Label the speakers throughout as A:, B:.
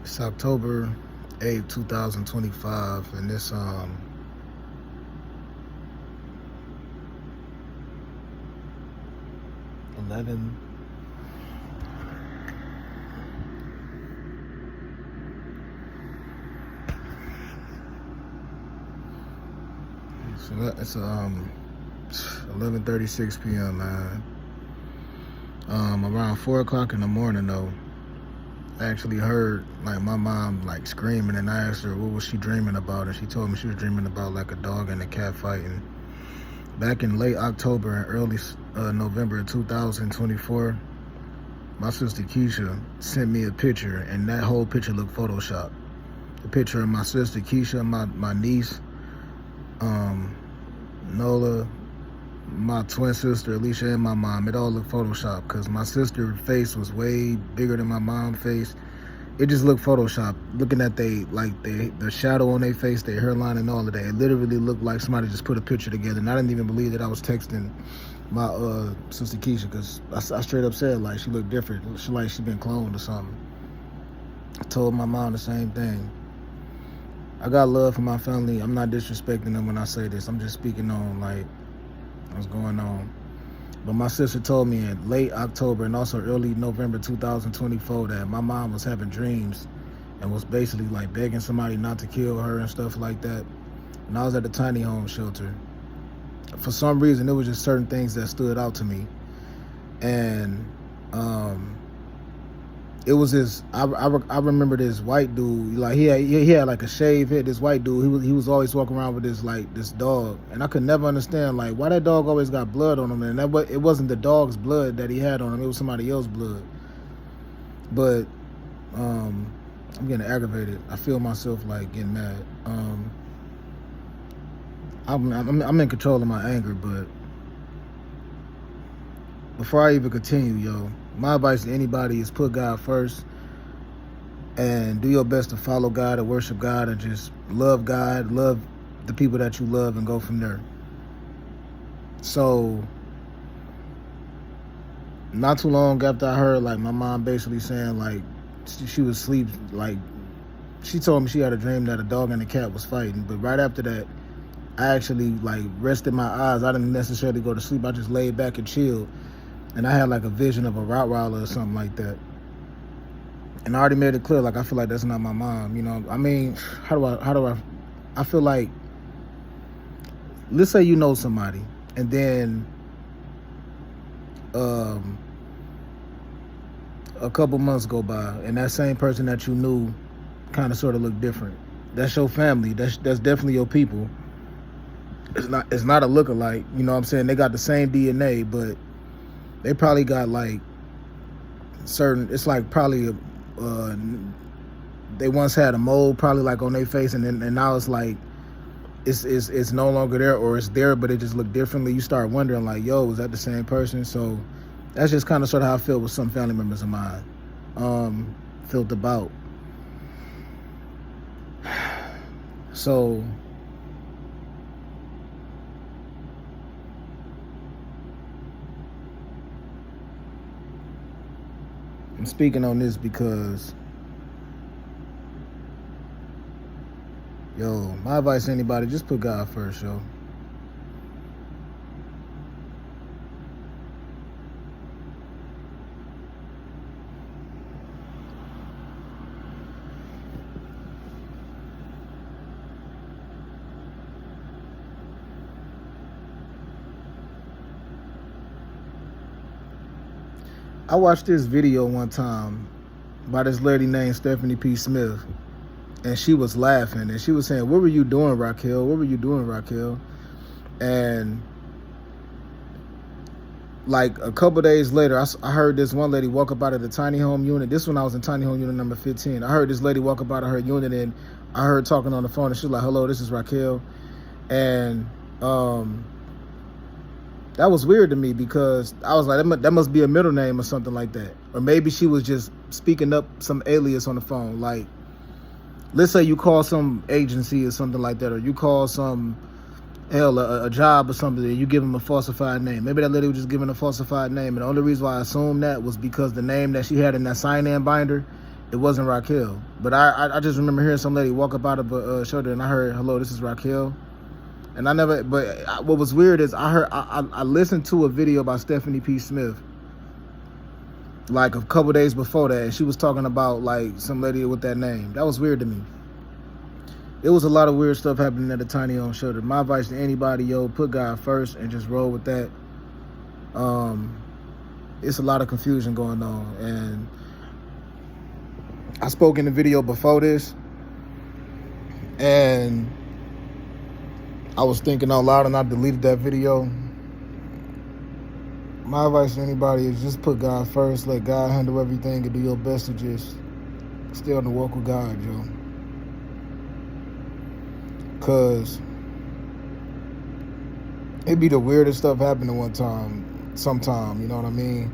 A: It's October 8th, 2025, and this 11. It's 11:36 p.m. man. Around 4 o'clock in the morning though, I actually heard like my mom like screaming, and I asked her what was she dreaming about, and she told me she was dreaming about like a dog and a cat fighting. Back in late October and early November of 2024, my sister Keisha sent me a picture, and that whole picture looked photoshopped. The picture of my sister Keisha, my niece, Nola, my twin sister Alicia, and my mom, it all looked photoshopped because my sister's face was way bigger than my mom's face. It just looked photoshopped. Looking at the shadow on their face, their hairline, and all of that, it literally looked like somebody just put a picture together. And I didn't even believe that I was texting my sister Keisha, because I straight up said like she looked different. She like she been cloned or something. I told my mom the same thing. I got love for my family. I'm not disrespecting them when I say this. I'm just speaking on like what's going on. But my sister told me in late October and also early November 2024 that my mom was having dreams and was basically like begging somebody not to kill her and stuff like that. And I was at the tiny home shelter. For some reason, there was just certain things that stood out to me. And it was this, I remember this white dude, like he had like a shaved head, this white dude, he was always walking around with this dog, and I could never understand like why that dog always got blood on him, and it wasn't the dog's blood that he had on him, it was somebody else's blood. But I'm getting aggravated. I feel myself like getting mad. I'm in control of my anger, but before I even continue, yo, my advice to anybody is put God first and do your best to follow God and worship God and just love God, love the people that you love, and go from there. So, not too long after I heard like my mom basically saying like she was asleep, like she told me she had a dream that a dog and a cat was fighting, but right after that, I actually like rested my eyes. I didn't necessarily go to sleep. I just laid back and chilled. And I had like a vision of a Rottweiler or something like that. And I already made it clear, like I feel like that's not my mom, you know. I mean, how do I feel like, let's say you know somebody, and then a couple months go by, and that same person that you knew kind of sort of look different. That's your family. That's definitely your people. It's not a lookalike, you know what I'm saying? They got the same DNA, but they probably got like certain, it's like probably they once had a mole probably like on their face, and now it's like it's no longer there, or it's there but it just looked differently. You start wondering like, yo, is that the same person? So that's just kind of sort of how I feel with some family members of mine. Felt about. So I'm speaking on this because, yo, my advice to anybody, just put God first, yo. I watched this video one time by this lady named Stephanie P. Smith, and she was laughing, and she was saying, what were you doing, Raquel? What were you doing, Raquel? And like a couple days later, I heard this one lady walk up out of the tiny home unit. This when I was in tiny home unit number 15. I heard this lady walk up out of her unit, and I heard talking on the phone, and she was like, hello, this is Raquel. And that was weird to me, because I was like, that must be a middle name or something like that. Or maybe she was just speaking up some alias on the phone. Like, let's say you call some agency or something like that, or you call some, hell, a job or something, and you give them a falsified name. Maybe that lady was just giving a falsified name. And the only reason why I assumed that was because the name that she had in that sign-in binder, It wasn't Raquel, but I just remember hearing some lady walk up out of a shoulder, and I heard, "Hello, this is Raquel." And I never. But what was weird is I listened to a video by Stephanie P. Smith like a couple days before that, and she was talking about like some lady with that name. That was weird to me. It was a lot of weird stuff happening at the Tiny Home Shelter. My advice to anybody, yo, put God first and just roll with that. It's a lot of confusion going on, and I spoke in the video before this, and I was thinking out loud, and I deleted that video. My advice to anybody is just put God first, let God handle everything, and do your best to just stay on the walk with God, yo. Cause it'd be the weirdest stuff happening sometime, you know what I mean?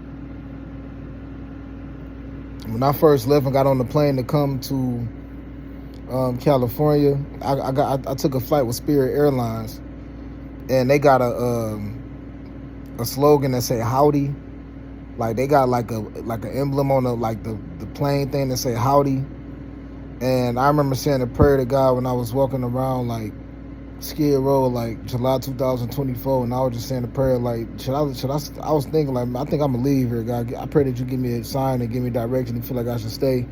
A: When I first left and got on the plane to come to California, I took a flight with Spirit Airlines, and they got a slogan that say howdy. Like they got like an emblem on the plane thing that say howdy. And I remember saying a prayer to God when I was walking around like Skid Row, like July 2024, and I was just saying a prayer like, should I? I was thinking like, I think I'm gonna leave here, God. I pray that you give me a sign and give me direction and feel like I should stay.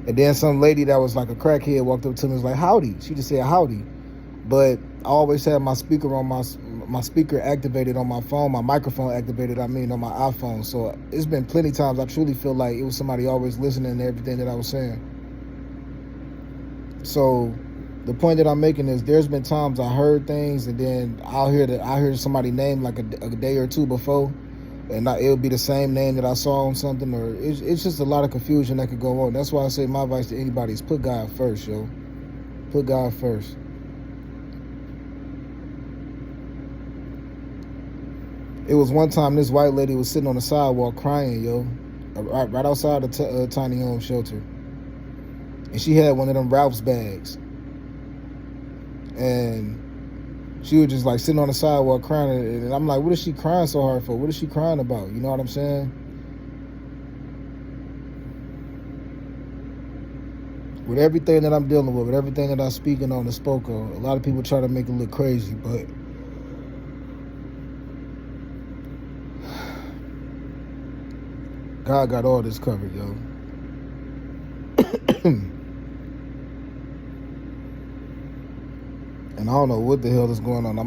A: And then some lady that was like a crackhead walked up to me and was like, howdy. She just said howdy. But I always had my speaker on my speaker activated on my phone, my microphone activated, on my iPhone. So it's been plenty of times I truly feel like it was somebody always listening to everything that I was saying. So the point that I'm making is there's been times I heard things, and then I'll hear somebody name like a day or two before, and it'll be the same name that I saw on something, or it's just a lot of confusion that could go on. That's why I say my advice to anybody is put God first, yo. Put God first. It was one time this white lady was sitting on the sidewalk crying, yo, right outside the Tiny Home Shelter, and she had one of them Ralph's bags. And she was just like sitting on the sidewalk crying, and I'm like, what is she crying so hard for? What is she crying about? You know what I'm saying? With everything that I'm dealing with everything that I'm speaking on and spoke on, a lot of people try to make it look crazy, but God got all this covered, yo. And I don't know what the hell is going on. I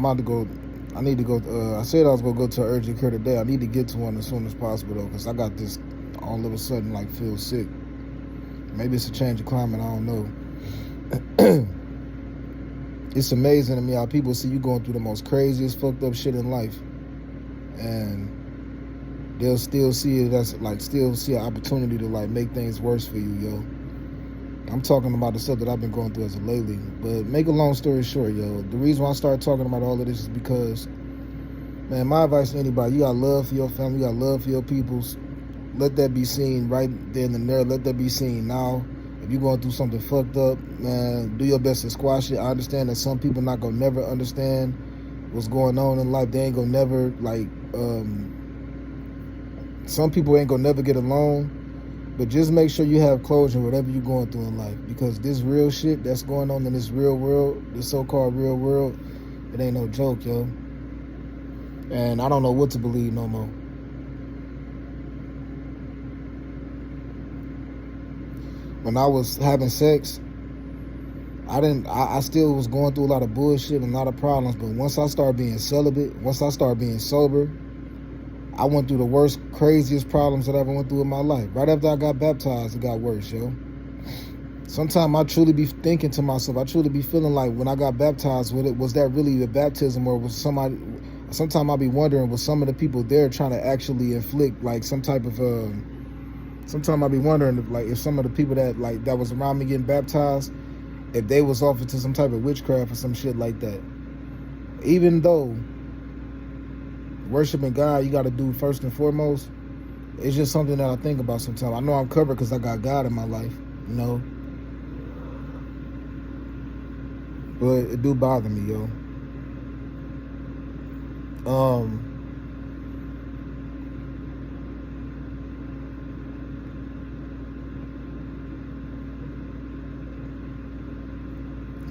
A: need to go. I said I was going to go to an urgent care today. I need to get to one as soon as possible, though, because I got this all of a sudden, like, feel sick. Maybe it's a change of climate. I don't know. It's amazing to me how people see you going through the most craziest, fucked up shit in life, and they'll still see it as, like, still see an opportunity to, like, make things worse for you, yo. I'm talking about the stuff that I've been going through as of lately. But make a long story short, yo, the reason why I started talking about all of this is because, man, my advice to anybody, you got love for your family, you got love for your peoples. Let that be seen right there and there. Let that be seen now. If you're going through something fucked up, man, do your best to squash it. I understand that some people not going to never understand what's going on in life. They ain't going to never, like, some people ain't going to never get along. But just make sure you have closure whatever you're going through in life, because this real shit that's going on in this real world, this so-called real world, it ain't no joke, yo. And I don't know what to believe no more. When I was having sex, I still was going through a lot of bullshit and a lot of problems, but once I started being celibate, once I started being sober, I went through the worst, craziest problems that I ever went through in my life. Right after I got baptized, it got worse, yo. Sometimes I truly be thinking to myself, I truly be feeling like when I got baptized, was that really a baptism, or was somebody, sometimes I be wondering, was some of the people there trying to actually inflict like some type of, sometimes I be wondering if some of the people that was around me getting baptized, if they was offered to some type of witchcraft or some shit like that. Even though worshiping God, you got to do first and foremost. It's just something that I think about sometimes. I know I'm covered because I got God in my life, you know. But it do bother me, yo.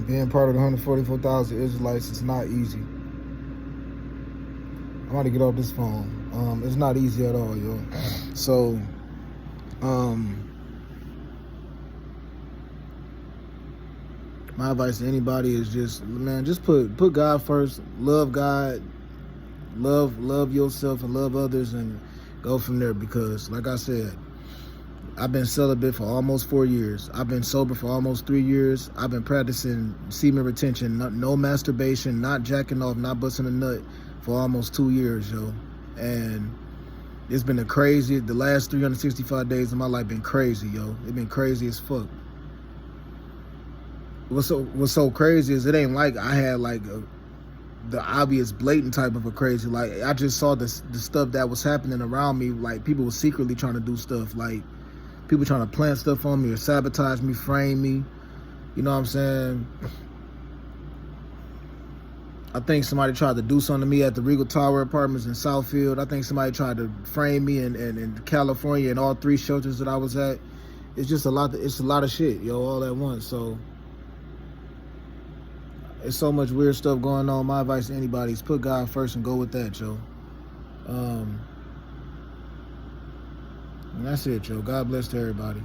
A: Being part of the 144,000 Israelites is not easy. I'm about to get off this phone. It's not easy at all, yo. So, my advice to anybody is just, man, just put God first. Love God, love yourself, and love others, and go from there. Because, like I said, I've been celibate for almost 4 years. I've been sober for almost 3 years. I've been practicing semen retention, no masturbation, not jacking off, not busting a nut for almost 2 years, yo. And it's been the last 365 days of my life been crazy, yo. It's been crazy as fuck. What's so crazy is it ain't like I had like the obvious blatant type of a crazy. Like, I just saw the stuff that was happening around me. Like, people were secretly trying to do stuff. Like, people trying to plant stuff on me or sabotage me, frame me. You know what I'm saying? I think somebody tried to do something to me at the Regal Tower Apartments in Southfield. I think somebody tried to frame me in California in all 3 shelters that I was at. It's just a lot of shit, yo, all at once. So it's so much weird stuff going on. My advice to anybody is put God first and go with that, yo. And that's it, yo. God bless to everybody.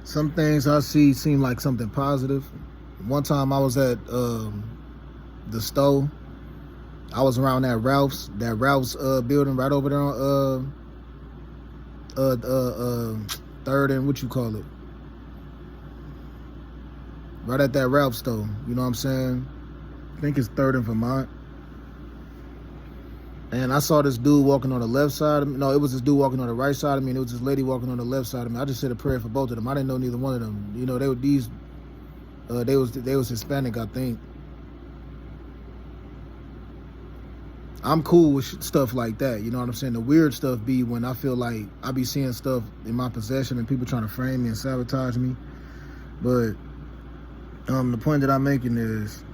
A: Some things I see seem like something positive. One time I was at the store. I was around that Ralph's building right over there on 3rd and what you call it, right at that Ralph's store. You know what I'm saying? I think it's 3rd and Vermont. And I saw this dude walking on the left side of me. No, it was this dude walking on the right side of me, and it was this lady walking on the left side of me. I just said a prayer for both of them. I didn't know neither one of them. You know, they was Hispanic, I think. I'm cool with stuff like that. You know what I'm saying? The weird stuff be when I feel like I be seeing stuff in my possession and people trying to frame me and sabotage me. But the point that I'm making is,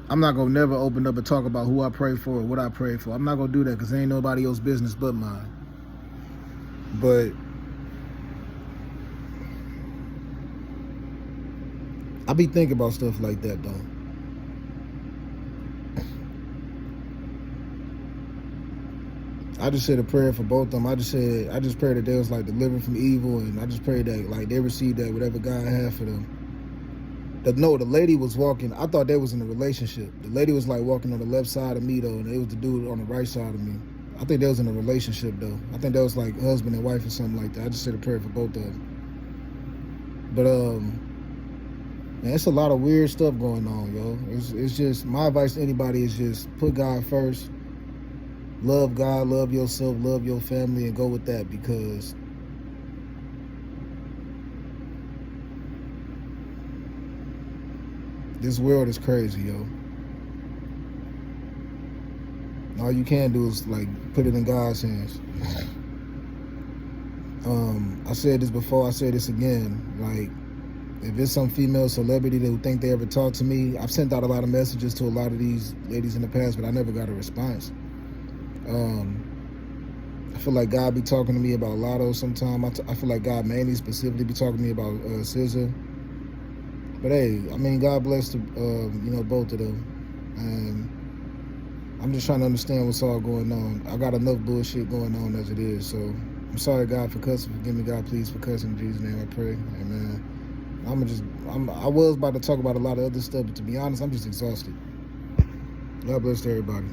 A: I'm not gonna never open up and talk about who I pray for or what I pray for. I'm not gonna do that because ain't nobody else's business but mine. But I be thinking about stuff like that though. I just said a prayer for both of them. I just prayed that they was like delivered from evil, and I just prayed that like they received that whatever God had for them. The lady was walking. I thought they was in a relationship. The lady was like walking on the left side of me though, and it was the dude on the right side of me. I think they was in a relationship though. I think that was like husband and wife or something like that. I just said a prayer for both of them. But man, it's a lot of weird stuff going on, yo. It's just, my advice to anybody is just put God first. Love God, love yourself, love your family, and go with that, because this world is crazy, yo. All you can do is like put it in God's hands. I said this before, I say this again. Like, if it's some female celebrity that think they ever talk to me, I've sent out a lot of messages to a lot of these ladies in the past, but I never got a response. I feel like God be talking to me about Lotto sometime. I feel like God mainly specifically be talking to me about SZA. But hey, I mean, God bless the, both of them. And I'm just trying to understand what's all going on. I got enough bullshit going on as it is. So I'm sorry, God, for cussing. Forgive me, God, please, for cussing. In Jesus' name I pray. Amen. I was about to talk about a lot of other stuff, but to be honest, I'm just exhausted. God bless everybody.